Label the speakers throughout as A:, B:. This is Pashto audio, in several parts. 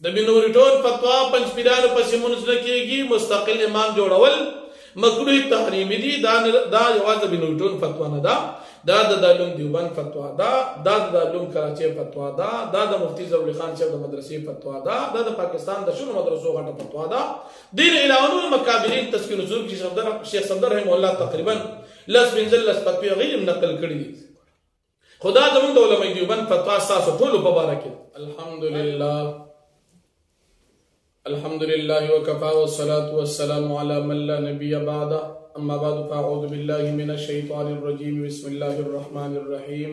A: د بنوریټون فتوا پنځپیرانو پسې مونځ نه کېږي، مستقل امام جوړول مکروه تحریمي دي. دا یوازې د بنوریټون فتوا نه ده، دا د دارالعلوم دیوبند فتوا ده، دا د دارالعلوم کراچۍ فتوا ده، دا د مفتي ضروري خان صاحب د مدرسې فتوا ده، دا د پاکستان د شنو مدرسو غټه فتوا ده. دین علاوه نور مکابرین تسکین الصدور کې شیخ صفدر رحمه الله تقریبا لس پنځه لس فتوی هغوی هم نقل کړي دي. خدا زموږ د علماء دیوبند فتوا ستاسو ټولو په باره کې الحمد لله وكفى والصلاة والسلام على من لا نبي بعده. أما بعد فأعوذ بالله من الشيطان الرجيم. بسم الله الرحمن الرحيم.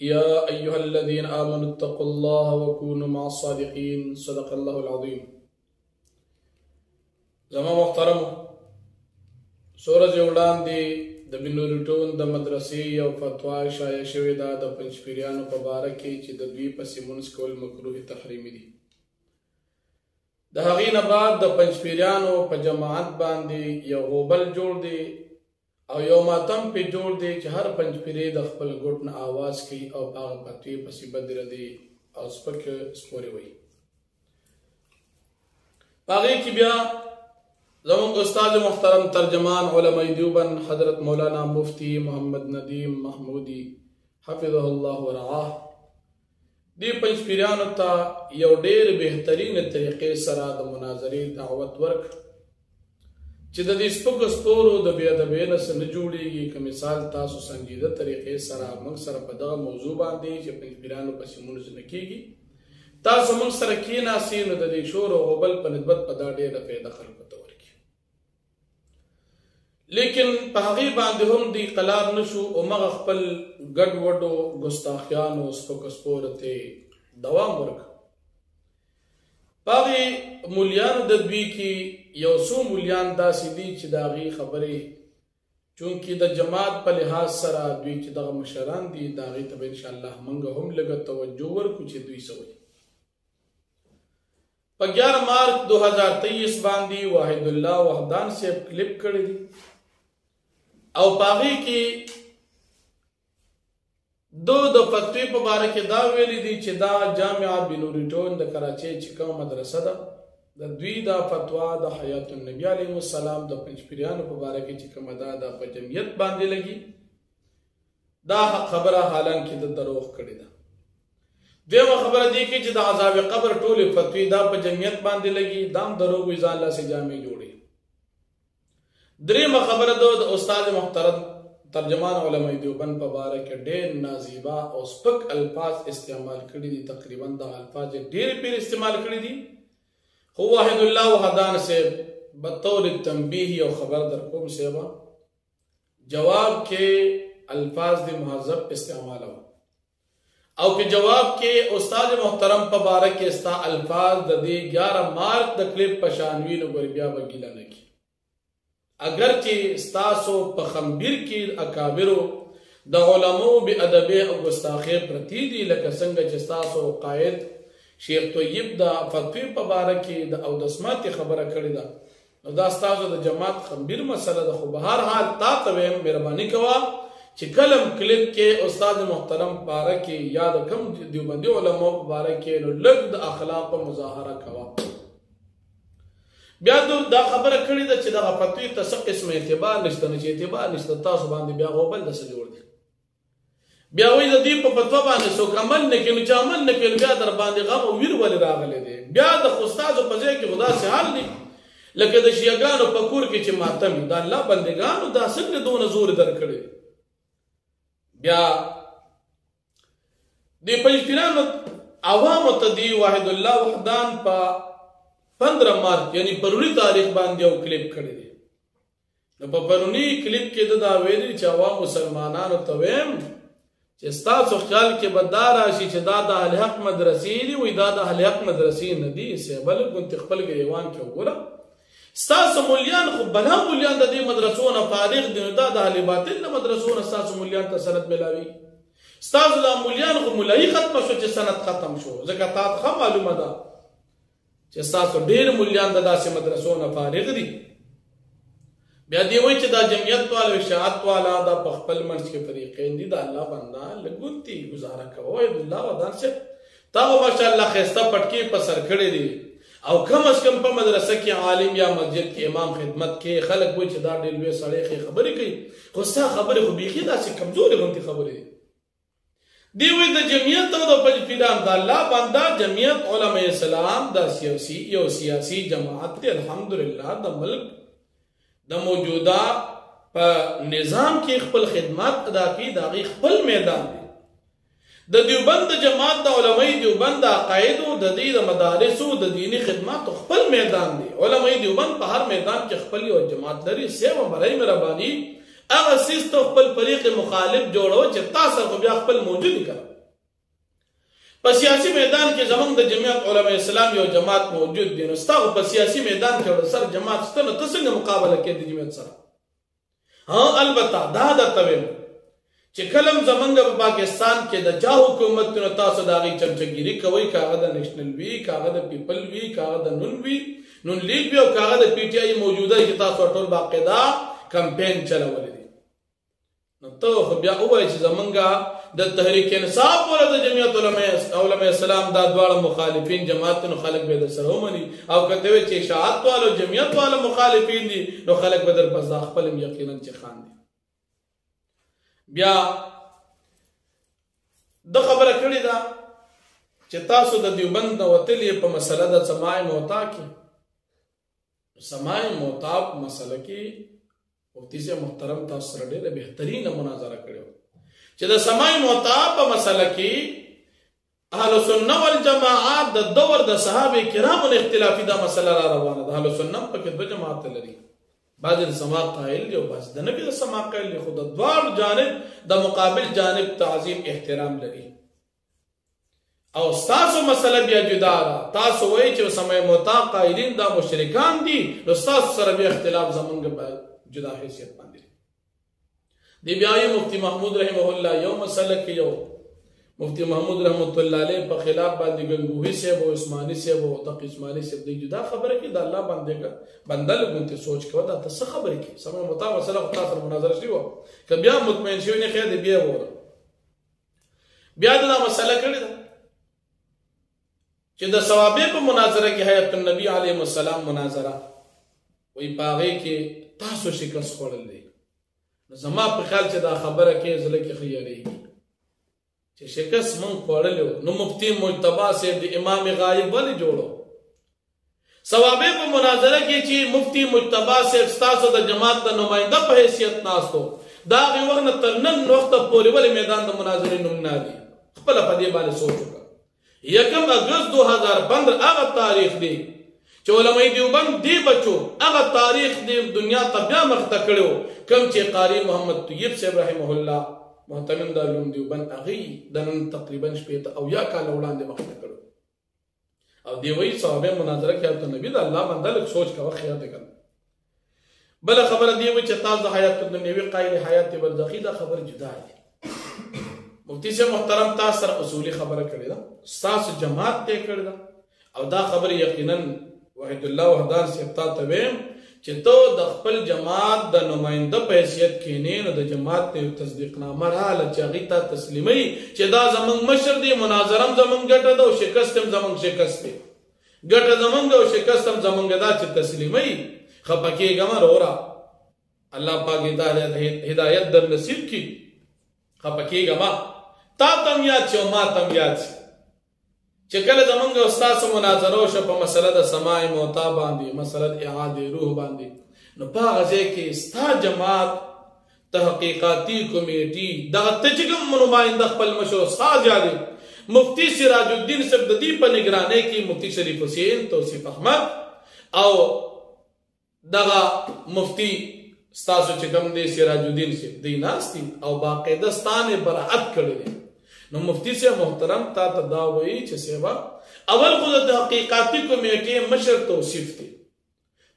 A: يا أيها الذين آمنوا اتقوا الله وكونوا مع الصادقين. صدق الله العظيم. زما محترم سورج وړاندې د بنوریټون د مدرسې یو فتوا شایع شوې ده د پنځپیریانو په باره کې چې د دوی پسې مونځ کول مکروه تحریمي دي. د هغې نه بعد د پنځپیریانو په جماعت باندې یو غوبل جوړ دی او یو ماتم پې جوړ دی چې هر پنځپیری د خپل ګوټ نه آواز کوي او هغه فتوی پسې بدره دی او سپک سپورې وایي. په هغې کې بیا زموږ استاد محترم ترجمان علماء دیوبند حضرت مولانا مفتی محمد ندیم محمودی حفظه الله ورعاه دی پنځپیریانو ته یو ډېر بهترینه طریقې سره د مناظرې دعوت ورک چې د دې سپکو سپورو د بې ادبۍ نه څه نه جوړېږي. که مثال تاسو سنجیده طریقې سره موږ سره په دغه موضوع باندې چې پنځپیریانو پسې مونځ نه کېږي تاسو موږ سره کښېناستئ نو د دې شور او غوبل په نسبت په دا ډېره فایده خلکو ته ورکړي. لیکن په هغې باندې هم دوی قلار نه شو او مغه خپل ګډ وډو ګستاخیانو سپکو سپورو ته دوام ورکړ. په هغې مولیانو د دوی کې یو څو مولیان داسې دي چې د هغې خبرې چونکې د جماعت په لحاظ سره دوی چې دغه مشران دي د هغې ته به انشاءالله موږ هم لږه توجه ورکړو چې دوی څه وایي. په 11 مارچ 2023 باندې واحد الله وحدان صاحب کلپ کړی دی او په هغې کې د فتوی په باره کې دا ویلي دي چې دا جامعه بنوریټون د کراچۍ چې کومه مدرسه ده د دوی دا فتوا د حیات النبي علیه السلام د پنځپیریانو په باره کې چې کومه ده دا په جمعیت باندې لګي. دا خبره حالان کې د دروغ کړې ده. دویمه خبره دی کې چې د عذاب قبر ټولې فتوی دا په جمعیت باندې لګي، دا هم دروغ وي ځان لاسې جامع جوړي. دریمه خبره ده د استاد محترم ترجمان علماء دیوبند په باره کې ډېر نازیبا او سپک الفاظ استعمال کړي دي. تقریبا دغه الفاظ یې ډېر پیر استعمال کړي دي. خو واحد الله وحدان صاحب بطور تنبیه او خبر در کوم صاحبه جواب کې الفاظ د مهذب استعمال او که جواب کې استاد محترم په باره کې استا الفاظ د دې 11 مارچ د کلیپ په شانوي نو بیا به ګیله نه کړي. اگر چې ستاسو په خمبیر کې اکابرو د علماو بې ادبۍ او ګستاخۍ پرتې دي لکه څنګه چې ستاسو قائد شیخ طیب د فتوی په باره کې د اودسماتې خبره کړې ده نو دا ستاسو د جماعت خمبیر مسله ده. خو به هر حال تا ته وایم مهرباني کوه چې کلم کلیپ کې استاد محترم په باره کې یا د کوم دیوبندي علماو په باره کې نو لږ د اخلاقو مظاهره کوه. بیا دا خبره کړې ده چې دغه فتوی ته څه قسم اعتبار نشته نه چې اعتبار نشته تاسو باندې بیا غوبل داسې جوړ دي. بیا وایي د دې په فتوا باندې څوک عمل نه کوي نو چې عمل نه کوي بیا در باندې غم او ویر ولې راغلی دی. بیا د خو استادو په ځای کې خو داسې حال دی لکه د شیعګانو په کور کې چې ماتم وي. د الله بندګانو دا څنګه دونه زور درکړی. بیا د پنځپیرانو عوامو ته دی واحد الله وحدان په 15 مارچ یعنی پرونی تاریخ باندې یو کلیپ کړی دی. نو په پرونی کلیپ کې دا ویلي چې عوام مسلمانانو ته وایم چې ستاسو خیال کې به دا راشي چې دا د اهل حق مدرسې دي. وایي دا د اهل حق مدرسې نه دي. صاحبه لږ ګونتې خپل ګریوان کې وګوره. ستاسو مولیان خو بلا مولیان د دې مدرسو نه فارغ دي نو دا د اهل باطل نه مدرسو نه ستاسو مولیان ته سند ملاوي. ستاسو دا مولیان خو مولایي ختمه شو چې سند ختم شو. ځکه تا ته معلومه ده چې ستاسو ډېر مولیان د داسې مدرسو نه فارغ دي. بیا دی وایي چې دا جمعیت والا اشاعت والا دا په خپل منځ کې فریقین دي. د الله بنده لږ ګونتې ګزاره کوه. عبدالله ودان صاحب تا ماشاءالله خسته پټکی په سر کړی دی او کم از کم په مدرسه کې عالم یا مسجد کې امام خدمت کې خلک وایي چې دا ډېر لوی سړی خبرې کوي خو ستا خبرې خو بیخي داسې کمزورې غوندې خبرې دي دی وایي د جمعیت او د پنجپیران د الله بنده جمعیت علماء اسلام دا یو سیاسي جماعت دی الحمدلله د ملک د موجوده په نظام کې خپل خدمات ادا کوي د هغې خپل میدان دی د دیوبند جماعت د علماء دیوبند د عقایدو د دې د مدارسو د دینی خدماتو خپل میدان دی علماء دیوبند په هر میدان کې خپل یو جماعت لري سیوا برای مهرباني هغه سیس ته خپل فریق مخالف جوړو چې تاسو خو بیا خپل موجود کړئ په سیاسي میدان کې زمونږ د جمعیت علماء اسلام یو جماعت موجود دی نو ستاسو په سیاسي میدان کې ورسره جماعت شته نو ته څنګه مقابله کوې د جمعیت سره البته دا درته ویم چې کلم زمونږ په پاکستان کې د چا حکومت نو تاسو د هغې چمچګیري کوئ که هغه د نیشنل وي که هغه د پیپل وي که هغه د نون وي نون لیگ وي او که هغه د پی ټي آی موجوده چې تاسو ټول باقاعده کمپین چلولی دی نو ته خو بیا ووایې چې زمونږ د تحریک انصاف والا د جمعیت علماء اسلام دا دواړه مخالفین جماعت نو خلک به در سره ومني او که ته وایې چې اشاعت والا جمعیت والا مخالفین دي نو خلک به در پس دا خپل هم یقینا چې خاندي بیا د خبره کړې ده چې تاسو د دیوبند نه وتلي په مسله د سماع موتا کې سماع موتا په مسله کې مفتی سے محترم تاسو سره ډېره بهترینه مناظره کړې وه چې د سماع موتا په مسله کې اهل سنت والجماعت د دور د صحابه کرامو اختلافي دا مسله را روانه ده اهل سنت په کې دوه جماعت لري بعض د سما قائل دی او بعض د نبی د سما قائل دی خو د دواړو جانب د مقابل جانب تعظیم احترام لري او تاسو مسله بیا جدا ده تاسو وایئ چې سماع موتا قائلین دا مشرکان دي نو تاسو سره بیا اختلاف زمونږ په جدا حیثیت باندې دی بیا مفتی محمود رحمه الله یو مسله کې یو مفتی محمود رحمت الله علیه په خلاف باندې گنگوہی صاحب او عثماني صاحب او تقی عثماني صاحب دی جدا خبره کې د الله باندې بنده لګونته سوچ کوه دا څه خبره کې سمه متا مسله خو تاسو مناظره شي وو ک بیا مطمئن شوی نه خیر دی بیا وره بیا دا مسله کړی دا چې د ثوابه په مناظره کې حیات النبی علیه السلام مناظره وی پاغه کې تاسو شکست خوړل دی زما په خیال چې دا خبره کې زله کې خیاري چې شکست مونږ خوړلو نو مفتی مجتبی صاحب د امام غایب ولې جوړو ثوابه په مناظره کې چې مفتی مجتبی صاحب ستاسو د جماعت د نماینده په حیثیت ناستو دا غي ورنه تر نن وخت پورې ولې میدان د مناظرې نوم نه دی خپل په دې باندې سوچ وکړه 1 اگست 2015 هغه تاریخ دی چې علماء دیوبند دی بچو هغه تاریخ دی دنیا ته بیا مخته کړو کوم چې قاری محمد طیب صاحب رحمه الله محتمم د علوم دیوبند هغه د نن تقریبا شپږ او یا کال وړاندې مخته کړو او دی وی صحابه مناظره کې ته نبی د الله بنده لک سوچ کا وخت یاد کړ بل خبره دی وی چې تاسو حیات الدنیوی قایل حیات برزخی دا خبر جدا دی مفتی سے محترم تاسو سره اصولی خبره کړی دا تاسو جماعت ته کړی دا او دا خبر یقینا وحید الله وحدان سیتا تویم چې ته د خپل جماعت د نماینده په حیثیت کېنې نو د جماعت ته تصدیق نامه رااله چې هغې ته تسلیموي چې دا زمونږ مشر دی مناظره هم زمونږ ګټه ده او شکست هم زمونږ شکست دی ګټه زمونږ او شکست هم زمونږ ده چې تسلیموي خفه کېږه مه وروره الله پاک هدایت در نصیب کړي خفه کېږه مه تا تم یاد شي او ما تم یاد شي چې کله زمونږ او ستاسو مناظره وشوه په مسله د سماع موتا باندې مسله د اعادې روح باندې نو په هغه ځای کې ستا جماعت تحقیقاتي کمیټي دغه ته چې کوم نماینده خپل مشر استاد یادي مفتی سراج الدین صاحب د دې په نگرانۍ کې مفتی شریف حسین توصیف احمد او دغه مفتی ستاسو چې کوم دی سراج الدین صاحب دی ناستي او باقاعده ستانه برائت کړی دی نو مفتی سے محترم تا دا وایي چې سیوا اول خو د تحقیقاتي کمیټې مشر توصیف دی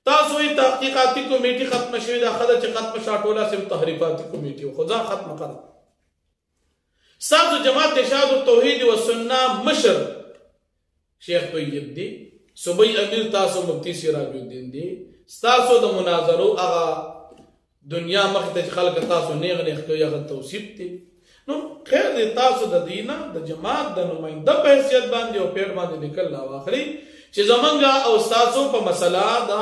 A: تاسو یې تحقیقاتي کمیټې ختم شوې ده خدای چې ختم شاټوله سم تحریفاتي کمیټې خدا ختم کړه ساتو جماعت ارشاد التوحید والسنه مشر شیخ طیب دی صوبای امیر تاسو مفتی سراج الدین دی تاسو د مناظرو هغه دنیا مخ ته خلک تاسو نیغ نیغ کوي هغه توصیف دی نو خیر دی تاسو د دینه د جماعت د نماینده په حیثیت باندې او پیټ باندې لیکل لا واخلي چې زمونږ او تاسو په مسله دا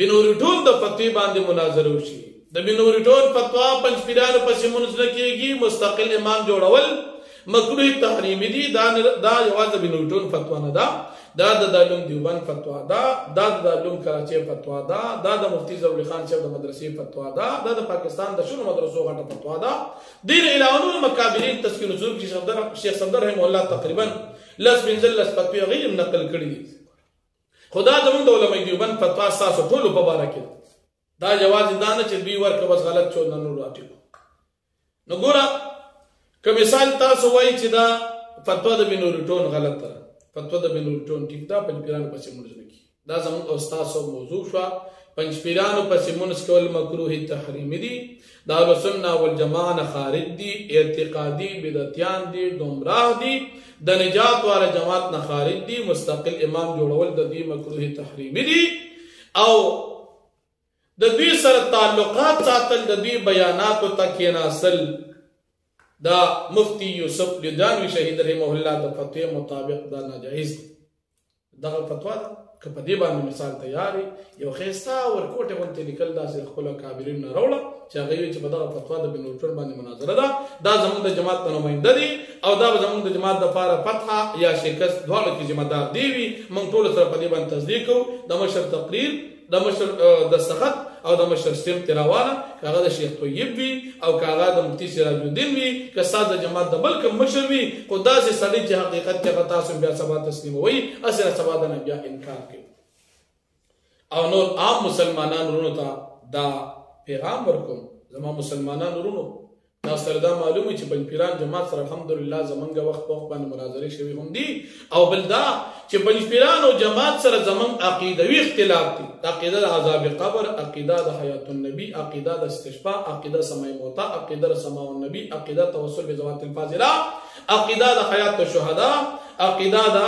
A: بنورټون د فتوی باندې مناظره وشي. د بنورټون فتوا پنځ پیرانو پسې مونږ نه کېږي، مستقل امام جوړول مکروه تحریمی دي. دا یوازې بنورټون فتوا نه ده، دا د دارالعلوم دیوبند فتوا ده، دا د دارالعلوم کراچۍ فتوا ده، دا د مفتی ضروري خان صاحب د مدرسې فتوا ده، دا د پاکستان د شنو مدرسو غټه فتوا ده. دین علاوه نور مکابرین تسکین الصدور کې شیخ صفدر رحمه الله تقریبا لس بنزل لس فتوی غیر نقل کړي دي. خدا زمونږ د علماء دیوبند فتوا ستاسو ټولو په باره کې دا یوازې دا نه چې دوی ورکه بس غلط چول نه نور راټیکو. نو ګوره که مثال تاسو وایي چې دا فتوا د بنورټون غلط ده، فتوا د بنورټون ټیک ده، پنځ پیرانو پسې مونږ نه کېږي، دا زموږ او ستاسو موضوع شوه. پنځ پیرانو پسې مونږ کول مکروه تحریمي دي، د اهلسنه والجماعه نه خارج دي، اعتقادي بدعتیان دي، ګمراه دي، د نجات والا جماعت نه خارج دي، مستقل امام جوړول د دې مکروه تحریمي دي. او د دوی سره تعلقات ساتل، د دوی بیاناتو ته کېناستل، دا مفتی یوسف لیدانوی شهید رحمه الله د فتوی مطابق دا ناجایز دی. دغه فتوا ده که په دې باندې مثال تیاری یو ښایسته ورکوټې غوندې لیکل داسې خپلو کابرینو نه راوړه چې هغه وایي چې په دغه فتوا د بنورټون باندې مناظره ده، دا زموږ د جماعت د نماینده دي او دا به زموږ د جماعت دپاره فتحه یا شکست دواړو کې ذمه دار دی وي. موږ ټولو سره په دې باندې تصدیق کوو. د مشر تقریر، د مشر دستخط او د مشر سټمپ تراواله، که هغه د شیخ طیب وي او که هغه د مفتی سراج الدین وي، که ستا د جماعت د بل کوم مشر وي، خو داسې سړی چې حقیقت کې هغه تاسو بیا سبا تسلیموئ، هسې نه سبا د نه بیا انکار کوي. او نور عام مسلمانانو ورونو ته دا پیغام ورکوم، زما مسلمانانو ورونو دا سره دا معلوم وي چې پنځ پیران جماعت سره الحمدلله زمونږ وخت په وخت باندې مناظرې شوي هم دي. او بل دا چې پنځ پیران او جماعت سره زمونږ عقیدوي اختلاف دي، عقیده د عذاب قبر، عقیده د حیات النبی، عقیده د استشفاء، عقیده سماع موتا، عقیده د سماع النبی، عقیده توسل بذوات الفاضله، عقیده د حیات الشهداء، عقیده د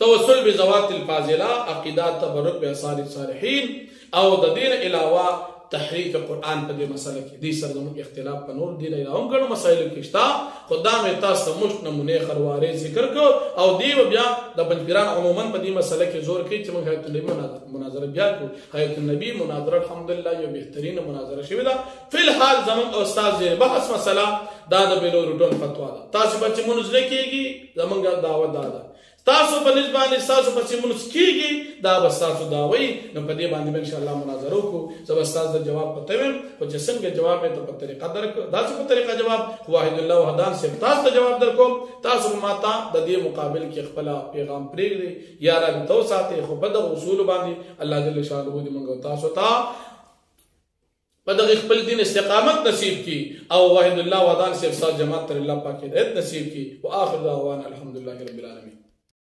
A: توسل بذوات الفاضله، عقیده تبرک باثار الصالحین، او د دین علاوه تحریف قرآن په دې مسله کې دې سره زموږ اختلاف په نور دین علاوه هم ګڼو مسایلو کې شته. خو دا مې تاسو ته مشت نمونې خروارې ذکر کړو او دې بیا د پنځ پیران عموما په دې مسله کې زور کوي چې موږ حیات النبی مناظره بیا کړو. حیات النبی مناظره الحمدلله یو بهترینه مناظره شوې ده. فی الحال زموږ استاد زیر بحث مسله دا د بنورټون فتوا ده. تاسو به چې مونږ نه کېږي زموږ دعوت دا ده، تاسو په نسبانه تاسو په سیمونس کېږي دا به تاسو دا وایي. نو په دې باندې ان شاء الله مناظره وکړو، زه به تاسو د جواب پته ویم، خو چې څنګه جواب یې ته په طریقه درکړو داسې په طریقه جواب واحد الله وحدان صاحب تاسو ته جواب درکوم. تاسو به ماته د دې مقابل کې خپل پیغام پرېږدئ یا رابطه وساتئ، خو په دغه اصولو باندې الله جل شانه دې موږ تاسو ته په دغه خپل دین استقامت نصیب کی او واحد الله وحدان صاحب سات جماعت تر الله پاک هدایت نصیب کی. واخر دعوانا الحمدلله رب العالمین.